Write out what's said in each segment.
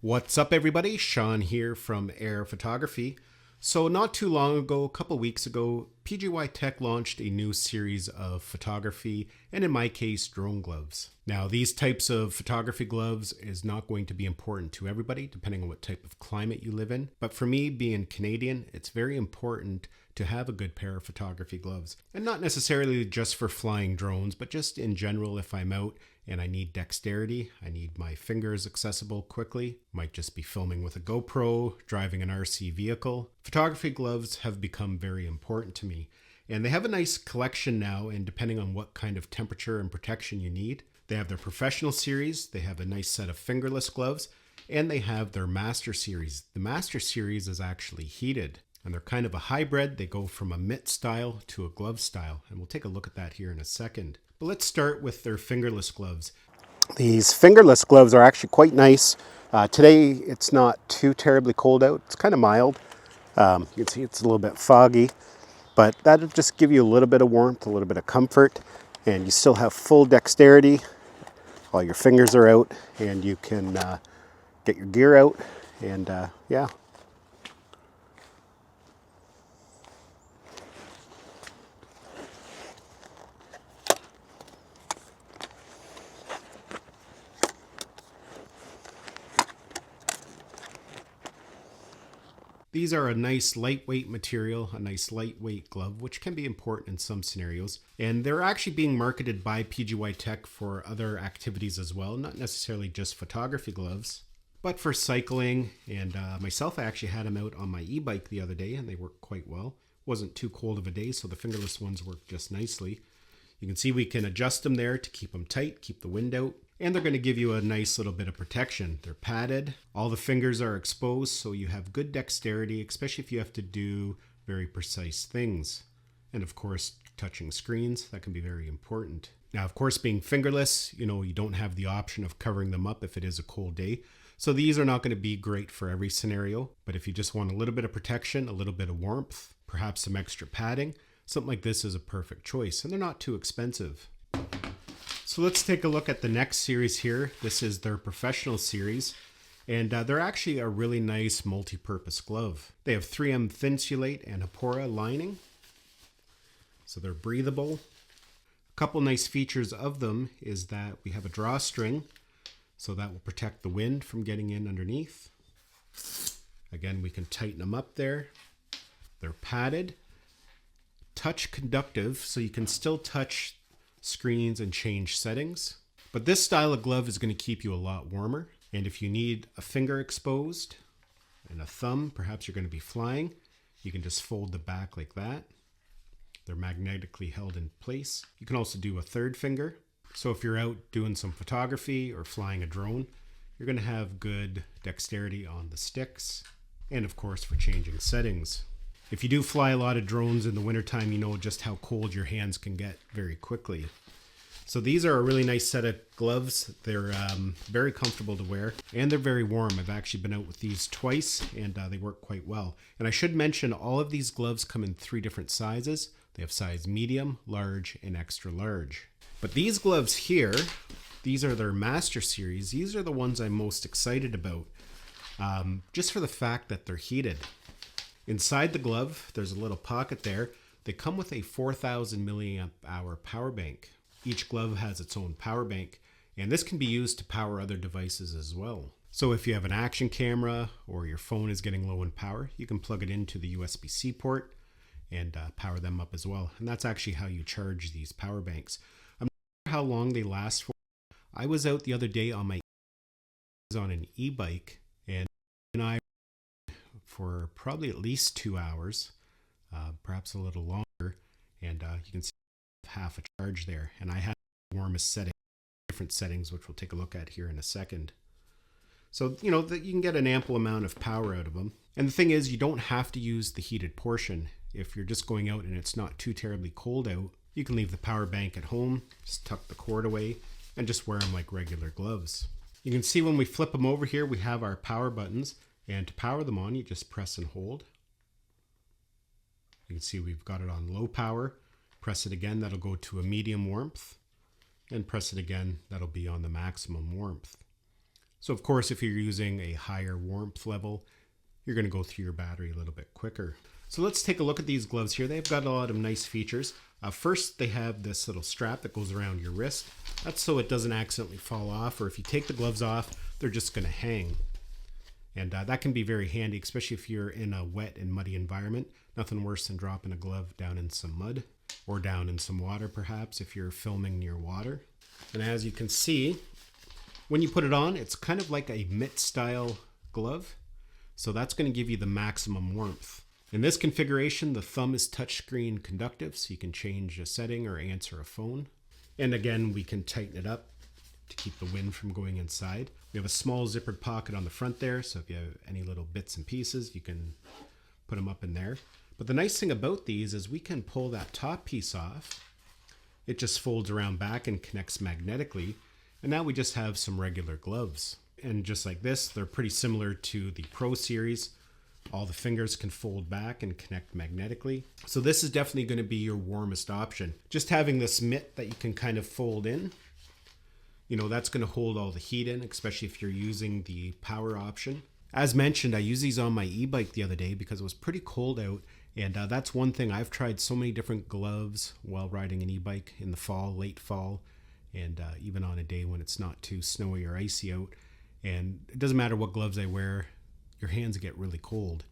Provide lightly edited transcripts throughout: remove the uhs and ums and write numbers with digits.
What's up, everybody? Sean here from Air Photography. So not too long ago, a couple weeks ago, PGYTech launched a new series of photography, and in my case, drone gloves. Now, these types of photography gloves is not going to be important to everybody, depending on what type of climate you live in. But for me, being Canadian, it's very important to have a good pair of photography gloves. And not necessarily just for flying drones, but just in general if I'm out and I need dexterity, I need my fingers accessible quickly. Might just be filming with a GoPro, driving an RC vehicle. Photography gloves have become very important to me. And they have a nice collection now, and depending on what kind of temperature and protection you need. They have their professional series, they have a nice set of fingerless gloves, and they have their master series. The master series is actually heated. And they're kind of a hybrid. They go from a mitt style to a glove style. And we'll take a look at that here in a second. But let's start with their fingerless gloves. These fingerless gloves are actually quite nice. Today, it's not too terribly cold out. It's kind of mild. You can see it's a little bit foggy. But that'll just give you a little bit of warmth, a little bit of comfort. And you still have full dexterity. All your fingers are out. And you can get your gear out. And yeah. These are a nice lightweight material, a nice lightweight glove, which can be important in some scenarios. And they're actually being marketed by PGYTech for other activities as well, not necessarily just photography gloves, but for cycling. And myself, I actually had them out on my e-bike the other day and they worked quite well. Wasn't too cold of a day, so the fingerless ones work just nicely. You can see we can adjust them there to keep them tight, keep the wind out. And they're going to give you a nice little bit of protection. They're padded. All the fingers are exposed, so you have good dexterity, especially if you have to do very precise things. And of course, touching screens, that can be very important. Now, of course, being fingerless, you don't have the option of covering them up if it is a cold day. So these are not going to be great for every scenario. But if you just want a little bit of protection, a little bit of warmth, perhaps some extra padding, something like this is a perfect choice. And they're not too expensive. So let's take a look at the next series here. This is their professional series, and they're actually a really nice multi-purpose glove. They have 3M Thinsulate and Hapora lining, so they're breathable. A couple nice features of them is that we have a drawstring, so that will protect the wind from getting in underneath. Again, we can tighten them up there. They're padded, touch conductive, so you can still touch screens and change settings. But this style of glove is going to keep you a lot warmer. And if you need a finger exposed and a thumb, perhaps you're going to be flying, you can just fold the back like that. They're magnetically held in place. You can also do a third finger. So if you're out doing some photography or flying a drone, you're going to have good dexterity on the sticks. And of course, for changing settings. If you do fly a lot of drones in the wintertime, you know just how cold your hands can get very quickly. So these are a really nice set of gloves. They're very comfortable to wear and they're very warm. I've actually been out with these twice and they work quite well. And I should mention all of these gloves come in 3 different sizes. They have size medium, large, and extra large. But these gloves here, these are their master series. These are the ones I'm most excited about just for the fact that they're heated. Inside the glove, there's a little pocket there. They come with a 4,000 milliamp hour power bank. Each glove has its own power bank, and this can be used to power other devices as well. So if you have an action camera or your phone is getting low in power, you can plug it into the USB-C port and power them up as well. And that's actually how you charge these power banks. I'm not sure how long they last for. I was out the other day on an e-bike, and I for probably at least 2 hours, perhaps a little longer, and you can see half a charge there. And I had the warmest setting, different settings, which we'll take a look at here in a second. So, you can get an ample amount of power out of them. And the thing is, you don't have to use the heated portion. If you're just going out and it's not too terribly cold out, you can leave the power bank at home, just tuck the cord away, and just wear them like regular gloves. You can see when we flip them over here, we have our power buttons. And to power them on, you just press and hold. You can see we've got it on low power. Press it again, that'll go to a medium warmth. And press it again, that'll be on the maximum warmth. So of course, if you're using a higher warmth level, you're going to go through your battery a little bit quicker. So let's take a look at these gloves here. They've got a lot of nice features. First, they have this little strap that goes around your wrist. That's so it doesn't accidentally fall off, or if you take the gloves off, they're just going to hang. And that can be very handy, especially if you're in a wet and muddy environment. Nothing worse than dropping a glove down in some mud, or down in some water perhaps if you're filming near water. And as you can see, when you put it on, it's kind of like a mitt style glove. So that's going to give you the maximum warmth. In this configuration, the thumb is touchscreen conductive, so you can change a setting or answer a phone. And again, we can tighten it up to keep the wind from going inside. We have a small zippered pocket on the front there, so if you have any little bits and pieces, you can put them up in there. But the nice thing about these is we can pull that top piece off. It just folds around back and connects magnetically. And now we just have some regular gloves. And just like this, they're pretty similar to the Pro Series. All the fingers can fold back and connect magnetically. So this is definitely going to be your warmest option. Just having this mitt that you can kind of fold in, you know, that's going to hold all the heat in, especially if you're using the power option. As mentioned, I used these on my e-bike the other day because it was pretty cold out. And that's one thing. I've tried so many different gloves while riding an e-bike in the fall, late fall, and even on a day when it's not too snowy or icy out. And it doesn't matter what gloves I wear, your hands get really cold.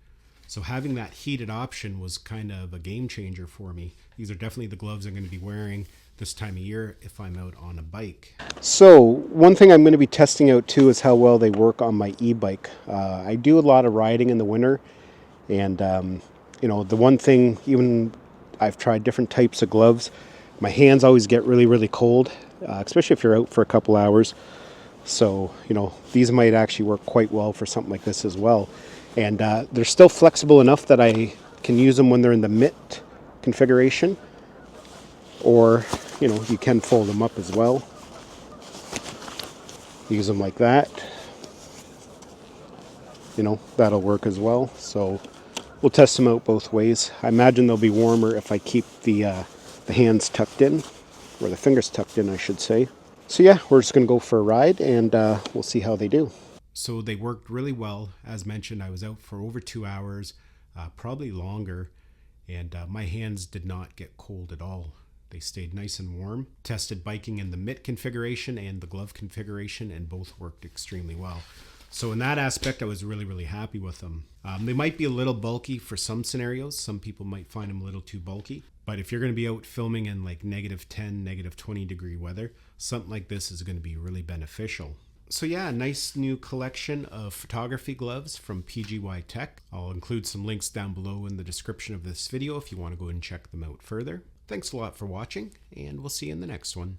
So having that heated option was kind of a game changer for me. These are definitely the gloves I'm going to be wearing this time of year if I'm out on a bike. So one thing I'm going to be testing out too is how well they work on my e-bike. I do a lot of riding in the winter, and you know, the one thing, even I've tried different types of gloves, my hands always get really, really cold, especially if you're out for a couple hours. So, you know, these might actually work quite well for something like this as well. And they're still flexible enough that I can use them when they're in the mitt configuration. Or, you know, you can fold them up as well. Use them like that. You know, that'll work as well. So we'll test them out both ways. I imagine they'll be warmer if I keep the hands tucked in, or the fingers tucked in, I should say. So yeah, we're just going to go for a ride, and we'll see how they do. So they worked really well. As mentioned, I was out for over 2 hours, probably longer, and my hands did not get cold at all. They stayed nice and warm. Tested biking in the mitt configuration and the glove configuration, and both worked extremely well. So in that aspect, I was really, really happy with them. They might be a little bulky for some scenarios. Some people might find them a little too bulky. But if you're going to be out filming in like -10, -20 degree weather, something like this is going to be really beneficial. So yeah, a nice new collection of photography gloves from PGYTech. I'll include some links down below in the description of this video if you want to go and check them out further. Thanks a lot for watching, and we'll see you in the next one.